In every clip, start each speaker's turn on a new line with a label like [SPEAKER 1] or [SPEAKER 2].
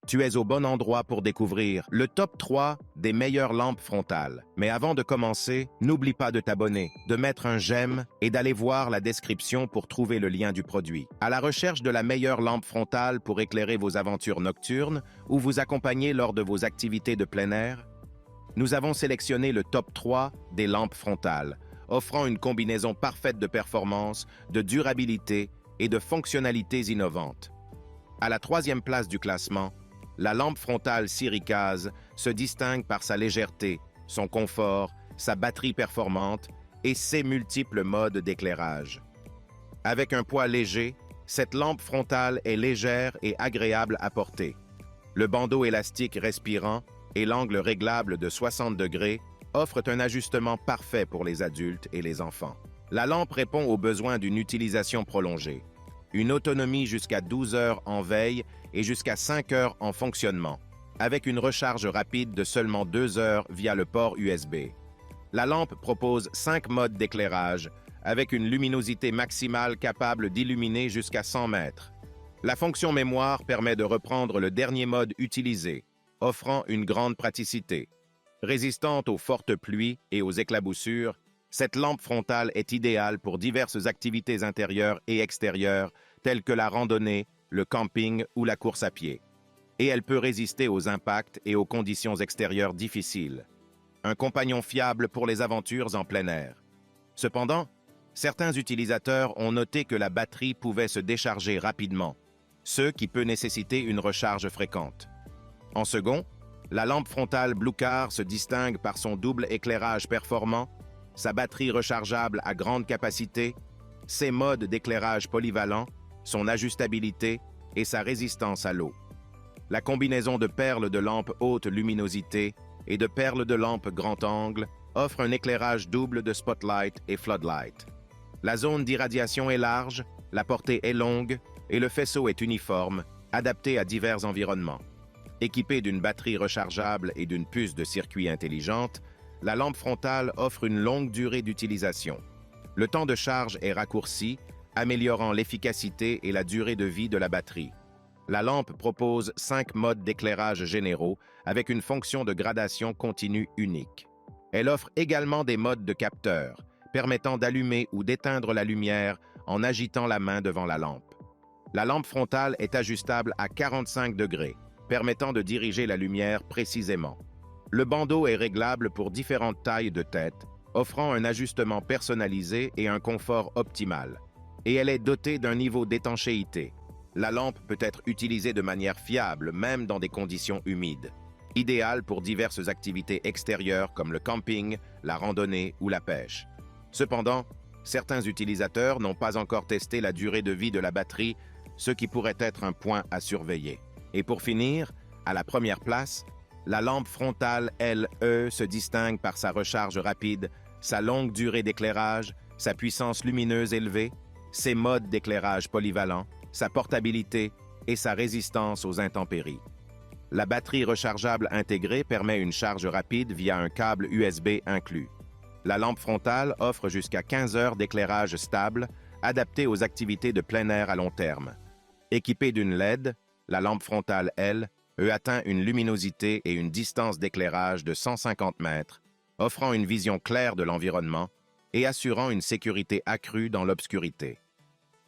[SPEAKER 1] Tu es au bon endroit pour découvrir le top 3 des meilleures lampes frontales. Mais avant de commencer, n'oublie pas de t'abonner, de mettre un j'aime et d'aller voir la description pour trouver le lien du produit. À la recherche de la meilleure lampe frontale pour éclairer vos aventures nocturnes ou vous accompagner lors de vos activités de plein air, nous avons sélectionné le top 3 des lampes frontales, offrant une combinaison parfaite de performance, de durabilité et de fonctionnalités innovantes. À la troisième place du classement, la lampe frontale Siricase se distingue par sa légèreté, son confort, sa batterie performante et ses multiples modes d'éclairage. Avec un poids léger, cette lampe frontale est légère et agréable à porter. Le bandeau élastique respirant et l'angle réglable de 60 degrés offrent un ajustement parfait pour les adultes et les enfants. La lampe répond aux besoins d'une utilisation prolongée. Une autonomie jusqu'à 12 heures en veille et jusqu'à 5 heures en fonctionnement, avec une recharge rapide de seulement 2 heures via le port USB. La lampe propose 5 modes d'éclairage, avec une luminosité maximale capable d'illuminer jusqu'à 100 mètres. La fonction mémoire permet de reprendre le dernier mode utilisé, offrant une grande praticité. Résistante aux fortes pluies et aux éclaboussures, cette lampe frontale est idéale pour diverses activités intérieures et extérieures, telles que la randonnée, le camping ou la course à pied. Et elle peut résister aux impacts et aux conditions extérieures difficiles. Un compagnon fiable pour les aventures en plein air. Cependant, certains utilisateurs ont noté que la batterie pouvait se décharger rapidement, ce qui peut nécessiter une recharge fréquente. En second, la lampe frontale Bluecar se distingue par son double éclairage performant, sa batterie rechargeable à grande capacité, ses modes d'éclairage polyvalents, son ajustabilité et sa résistance à l'eau. La combinaison de perles de lampe haute luminosité et de perles de lampe grand angle offre un éclairage double de spotlight et floodlight. La zone d'irradiation est large, la portée est longue et le faisceau est uniforme, adapté à divers environnements. Équipée d'une batterie rechargeable et d'une puce de circuit intelligente, la lampe frontale offre une longue durée d'utilisation. Le temps de charge est raccourci, améliorant l'efficacité et la durée de vie de la batterie. La lampe propose 5 modes d'éclairage généraux avec une fonction de gradation continue unique. Elle offre également des modes de capteur, permettant d'allumer ou d'éteindre la lumière en agitant la main devant la lampe. La lampe frontale est ajustable à 45 degrés, permettant de diriger la lumière précisément. Le bandeau est réglable pour différentes tailles de tête, offrant un ajustement personnalisé et un confort optimal. Et elle est dotée d'un niveau d'étanchéité. La lampe peut être utilisée de manière fiable, même dans des conditions humides. Idéale pour diverses activités extérieures comme le camping, la randonnée ou la pêche. Cependant, certains utilisateurs n'ont pas encore testé la durée de vie de la batterie, ce qui pourrait être un point à surveiller. Et pour finir, à la première place, la lampe frontale LE se distingue par sa recharge rapide, sa longue durée d'éclairage, sa puissance lumineuse élevée, ses modes d'éclairage polyvalents, sa portabilité et sa résistance aux intempéries. La batterie rechargeable intégrée permet une charge rapide via un câble USB inclus. La lampe frontale offre jusqu'à 15 heures d'éclairage stable, adapté aux activités de plein air à long terme. Équipée d'une LED, la lampe frontale L atteint une luminosité et une distance d'éclairage de 150 mètres, offrant une vision claire de l'environnement et assurant une sécurité accrue dans l'obscurité.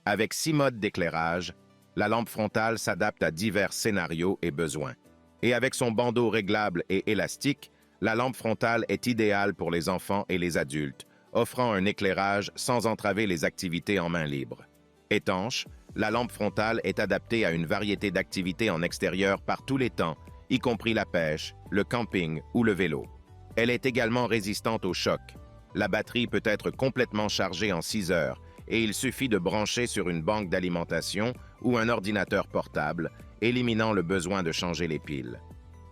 [SPEAKER 1] Avec 6 modes d'éclairage, la lampe frontale s'adapte à divers scénarios et besoins. Et avec son bandeau réglable et élastique, la lampe frontale est idéale pour les enfants et les adultes, offrant un éclairage sans entraver les activités en main libre. Étanche, la lampe frontale est adaptée à une variété d'activités en extérieur par tous les temps, y compris la pêche, le camping ou le vélo. Elle est également résistante aux chocs. La batterie peut être complètement chargée en 6 heures et il suffit de brancher sur une banque d'alimentation ou un ordinateur portable, éliminant le besoin de changer les piles.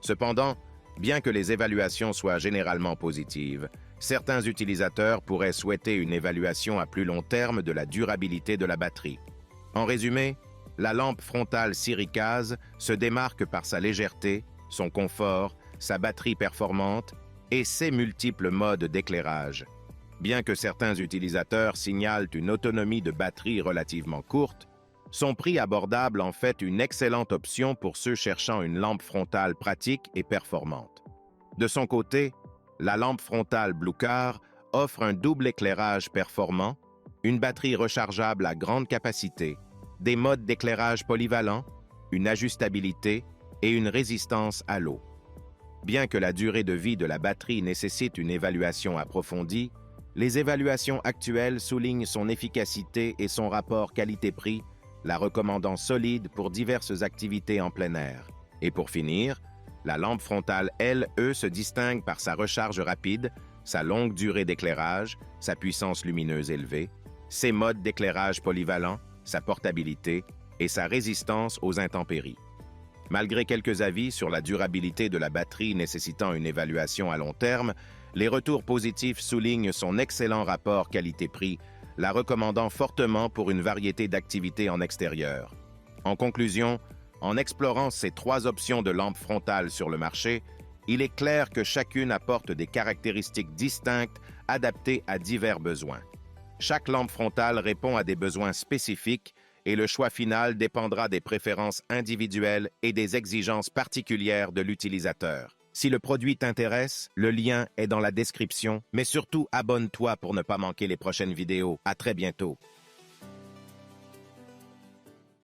[SPEAKER 1] Cependant, bien que les évaluations soient généralement positives, certains utilisateurs pourraient souhaiter une évaluation à plus long terme de la durabilité de la batterie. En résumé, la lampe frontale Siricase se démarque par sa légèreté, son confort, sa batterie performante et ses multiples modes d'éclairage. Bien que certains utilisateurs signalent une autonomie de batterie relativement courte, Son prix abordable en fait une excellente option pour ceux cherchant une lampe frontale pratique et performante. De son côté, la lampe frontale Bluecar offre un double éclairage performant, une batterie rechargeable à grande capacité, des modes d'éclairage polyvalents, une ajustabilité et une résistance à l'eau. Bien que la durée de vie de la batterie nécessite une évaluation approfondie, les évaluations actuelles soulignent son efficacité et son rapport qualité-prix, la recommandant solide pour diverses activités en plein air. Et pour finir, la lampe frontale LE se distingue par sa recharge rapide, sa longue durée d'éclairage, sa puissance lumineuse élevée, ses modes d'éclairage polyvalents, sa portabilité et sa résistance aux intempéries. Malgré quelques avis sur la durabilité de la batterie nécessitant une évaluation à long terme, les retours positifs soulignent son excellent rapport qualité-prix, la recommandant fortement pour une variété d'activités en extérieur. En conclusion, en explorant ces 3 options de lampes frontales sur le marché, il est clair que chacune apporte des caractéristiques distinctes adaptées à divers besoins. Chaque lampe frontale répond à des besoins spécifiques et le choix final dépendra des préférences individuelles et des exigences particulières de l'utilisateur. Si le produit t'intéresse, le lien est dans la description, mais surtout abonne-toi pour ne pas manquer les prochaines vidéos. À très bientôt.